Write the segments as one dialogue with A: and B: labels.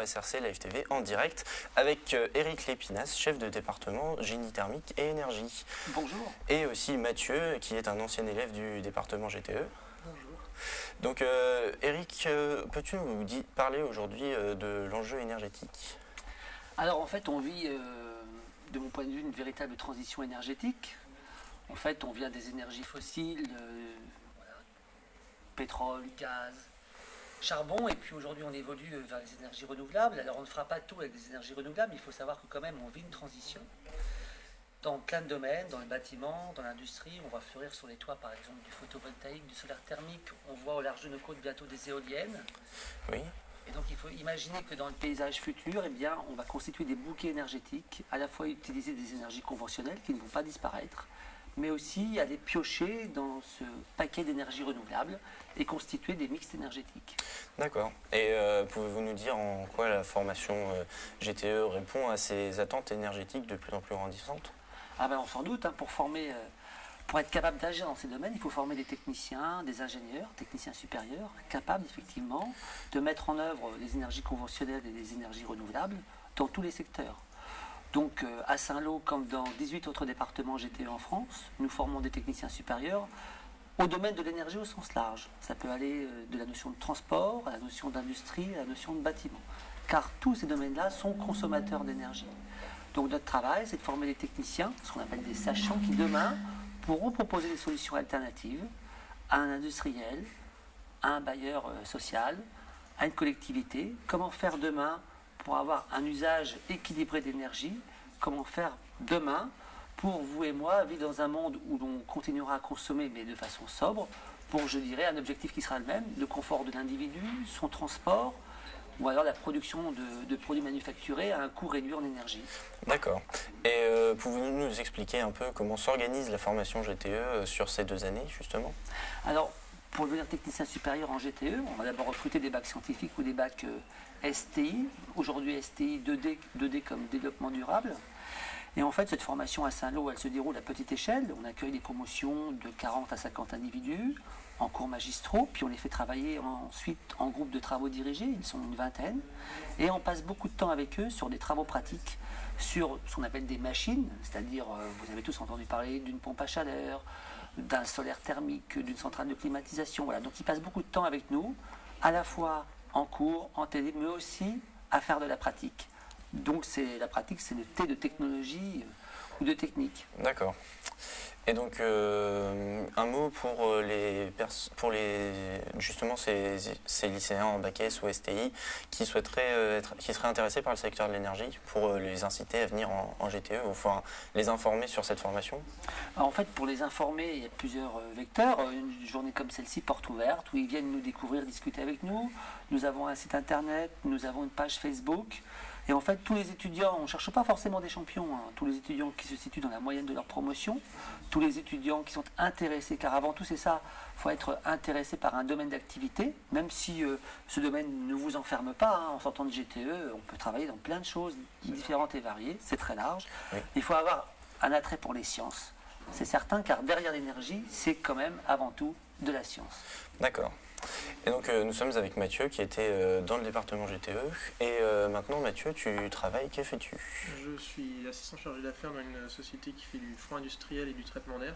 A: SRC Live TV en direct avec Éric Lépinasse, chef de département génie thermique et énergie.
B: Bonjour.
A: Et aussi Mathieu, qui est un ancien élève du département GTE.
B: Bonjour.
A: Donc Éric, peux-tu nous parler aujourd'hui de l'enjeu énergétique?
B: Alors en fait, on vit, de mon point de vue, une véritable transition énergétique. En fait, on vient des énergies fossiles, pétrole, gaz, charbon, et puis aujourd'hui on évolue vers les énergies renouvelables. Alors on ne fera pas tout avec des énergies renouvelables, il faut savoir que quand même on vit une transition dans plein de domaines, dans le bâtiment, dans l'industrie. On va fleurir sur les toits par exemple du photovoltaïque, du solaire thermique. On voit au large de nos côtes bientôt des éoliennes.
A: Oui.
B: Et donc il faut imaginer que dans le paysage futur, eh bien, on va constituer des bouquets énergétiques, à la fois utiliser des énergies conventionnelles qui ne vont pas disparaître, mais aussi aller piocher dans ce paquet d'énergies renouvelables et constituer des mixtes énergétiques.
A: D'accord. Et pouvez-vous nous dire en quoi la formation GTE répond à ces attentes énergétiques de plus en plus grandissantes?
B: Ah ben, on s'en doute, hein, pour être capable d'agir dans ces domaines, il faut former des techniciens, des ingénieurs, techniciens supérieurs, capables effectivement de mettre en œuvre les énergies conventionnelles et les énergies renouvelables dans tous les secteurs. Donc à Saint-Lô, comme dans 18 autres départements GTE en France, nous formons des techniciens supérieurs au domaine de l'énergie au sens large. Ça peut aller de la notion de transport, à la notion d'industrie, à la notion de bâtiment. Car tous ces domaines-là sont consommateurs d'énergie. Donc notre travail, c'est de former des techniciens, ce qu'on appelle des sachants, qui demain pourront proposer des solutions alternatives à un industriel, à un bailleur social, à une collectivité. Comment faire demain pour avoir un usage équilibré d'énergie? Comment faire demain pour vous et moi vivre dans un monde où l'on continuera à consommer mais de façon sobre, pour, je dirais, un objectif qui sera le même, le confort de l'individu, son transport, ou alors la production de produits manufacturés à un coût réduit en énergie.
A: D'accord. Et pouvez-vous nous expliquer un peu comment s'organise la formation GTE sur ces 2 années, justement?
B: Alors, pour devenir technicien supérieur en GTE, on va d'abord recruter des bacs scientifiques ou des bacs STI. Aujourd'hui, STI 2D comme développement durable. Et en fait, cette formation à Saint-Lô, elle se déroule à petite échelle. On accueille des promotions de 40 à 50 individus en cours magistraux, puis on les fait travailler ensuite en groupe de travaux dirigés, ils sont une vingtaine, et on passe beaucoup de temps avec eux sur des travaux pratiques, sur ce qu'on appelle des machines, c'est-à-dire, vous avez tous entendu parler d'une pompe à chaleur, d'un solaire thermique, d'une centrale de climatisation, voilà. Donc ils passent beaucoup de temps avec nous, à la fois en cours, en télé, mais aussi à faire de la pratique. Donc la pratique, c'est le T de technologie ou de technique.
A: D'accord. Et donc, un mot pour justement ces lycéens en bac S ou STI qui seraient intéressés par le secteur de l'énergie, pour les inciter à venir en GTE, enfin les informer sur cette formation?
B: Alors, en fait, pour les informer, il y a plusieurs vecteurs. Une journée comme celle-ci, porte ouverte, où ils viennent nous découvrir, discuter avec nous. Nous avons un site internet, nous avons une page Facebook. Et en fait, tous les étudiants, on ne cherche pas forcément des champions, hein, tous les étudiants qui se situent dans la moyenne de leur promotion, tous les étudiants qui sont intéressés, car avant tout c'est ça, il faut être intéressé par un domaine d'activité, même si ce domaine ne vous enferme pas, hein, en sortant de GTE, on peut travailler dans plein de choses différentes et variées, c'est très large. Oui. Il faut avoir un attrait pour les sciences, c'est certain, car derrière l'énergie, c'est quand même avant tout de la science.
A: D'accord. Et donc nous sommes avec Mathieu qui était dans le département GTE. Et maintenant Mathieu, tu travailles, que fais-tu?
C: Je suis assistant chargé d'affaires dans une société qui fait du foin industriel et du traitement d'air.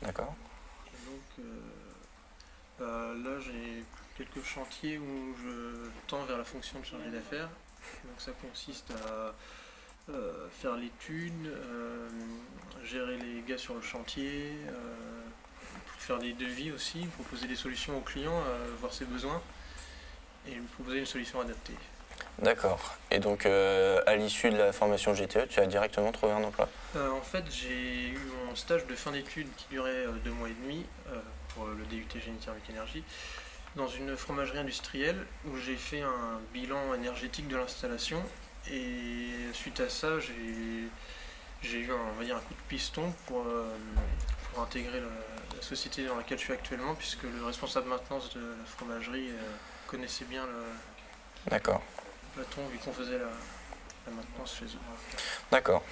A: D'accord.
C: Et donc là j'ai quelques chantiers où je tends vers la fonction de chargé d'affaires. Donc ça consiste à faire l'étude, gérer les gars sur le chantier, faire des devis aussi, proposer des solutions aux clients, voir ses besoins et lui proposer une solution adaptée.
A: D'accord. Et donc à l'issue de la formation GTE, tu as directement trouvé un emploi?
C: En fait, j'ai eu mon stage de fin d'études qui durait 2 mois et demi pour le DUT génie thermique énergie dans une fromagerie industrielle où j'ai fait un bilan énergétique de l'installation et suite à ça j'ai eu on va dire, un coup de piston pour intégrer la société dans laquelle je suis actuellement, puisque le responsable maintenance de la fromagerie connaissait bien le patron, vu qu'on faisait la maintenance chez eux.
A: D'accord.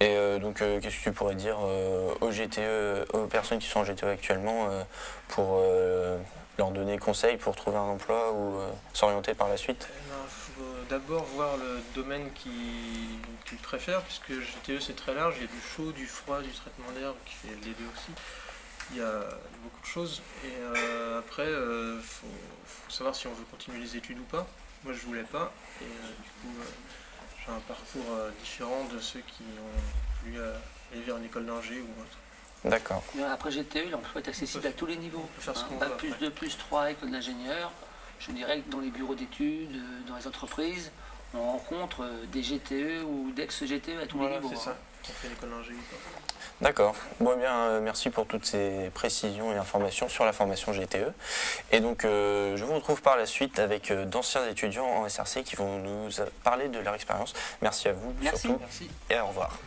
A: Et donc qu'est-ce que tu pourrais dire aux personnes qui sont en GTE actuellement pour leur donner conseil pour trouver un emploi ou s'orienter par la suite?
C: Il faut d'abord voir le domaine qu'ils préfèrent, puisque GTE c'est très large, il y a du chaud, du froid, du traitement d'air qui fait les deux aussi. Il y a beaucoup de choses et après faut savoir si on veut continuer les études ou pas. Moi je voulais pas et du coup j'ai un parcours différent de ceux qui ont voulu aller vers une école d'ingé ou autre.
A: D'accord.
B: Après GTE, l'emploi est accessible à tous les niveaux.
C: On peut faire ce qu'on
B: Bac
C: veut
B: plus
C: après.
B: 2, plus 3, école d'ingénieur. Je dirais que dans les bureaux d'études, dans les entreprises, on rencontre des GTE ou d'ex-GTE à tous les
C: Voilà,
B: niveaux.
C: c'est ça. On fait une école d'ingé ou pas.
A: D'accord. Bon, eh bien, merci pour toutes ces précisions et informations sur la formation GTE. Et donc, je vous retrouve par la suite avec d'anciens étudiants en SRC qui vont nous parler de leur expérience. Merci à vous
B: Merci.
A: surtout
C: Merci.
A: et au revoir.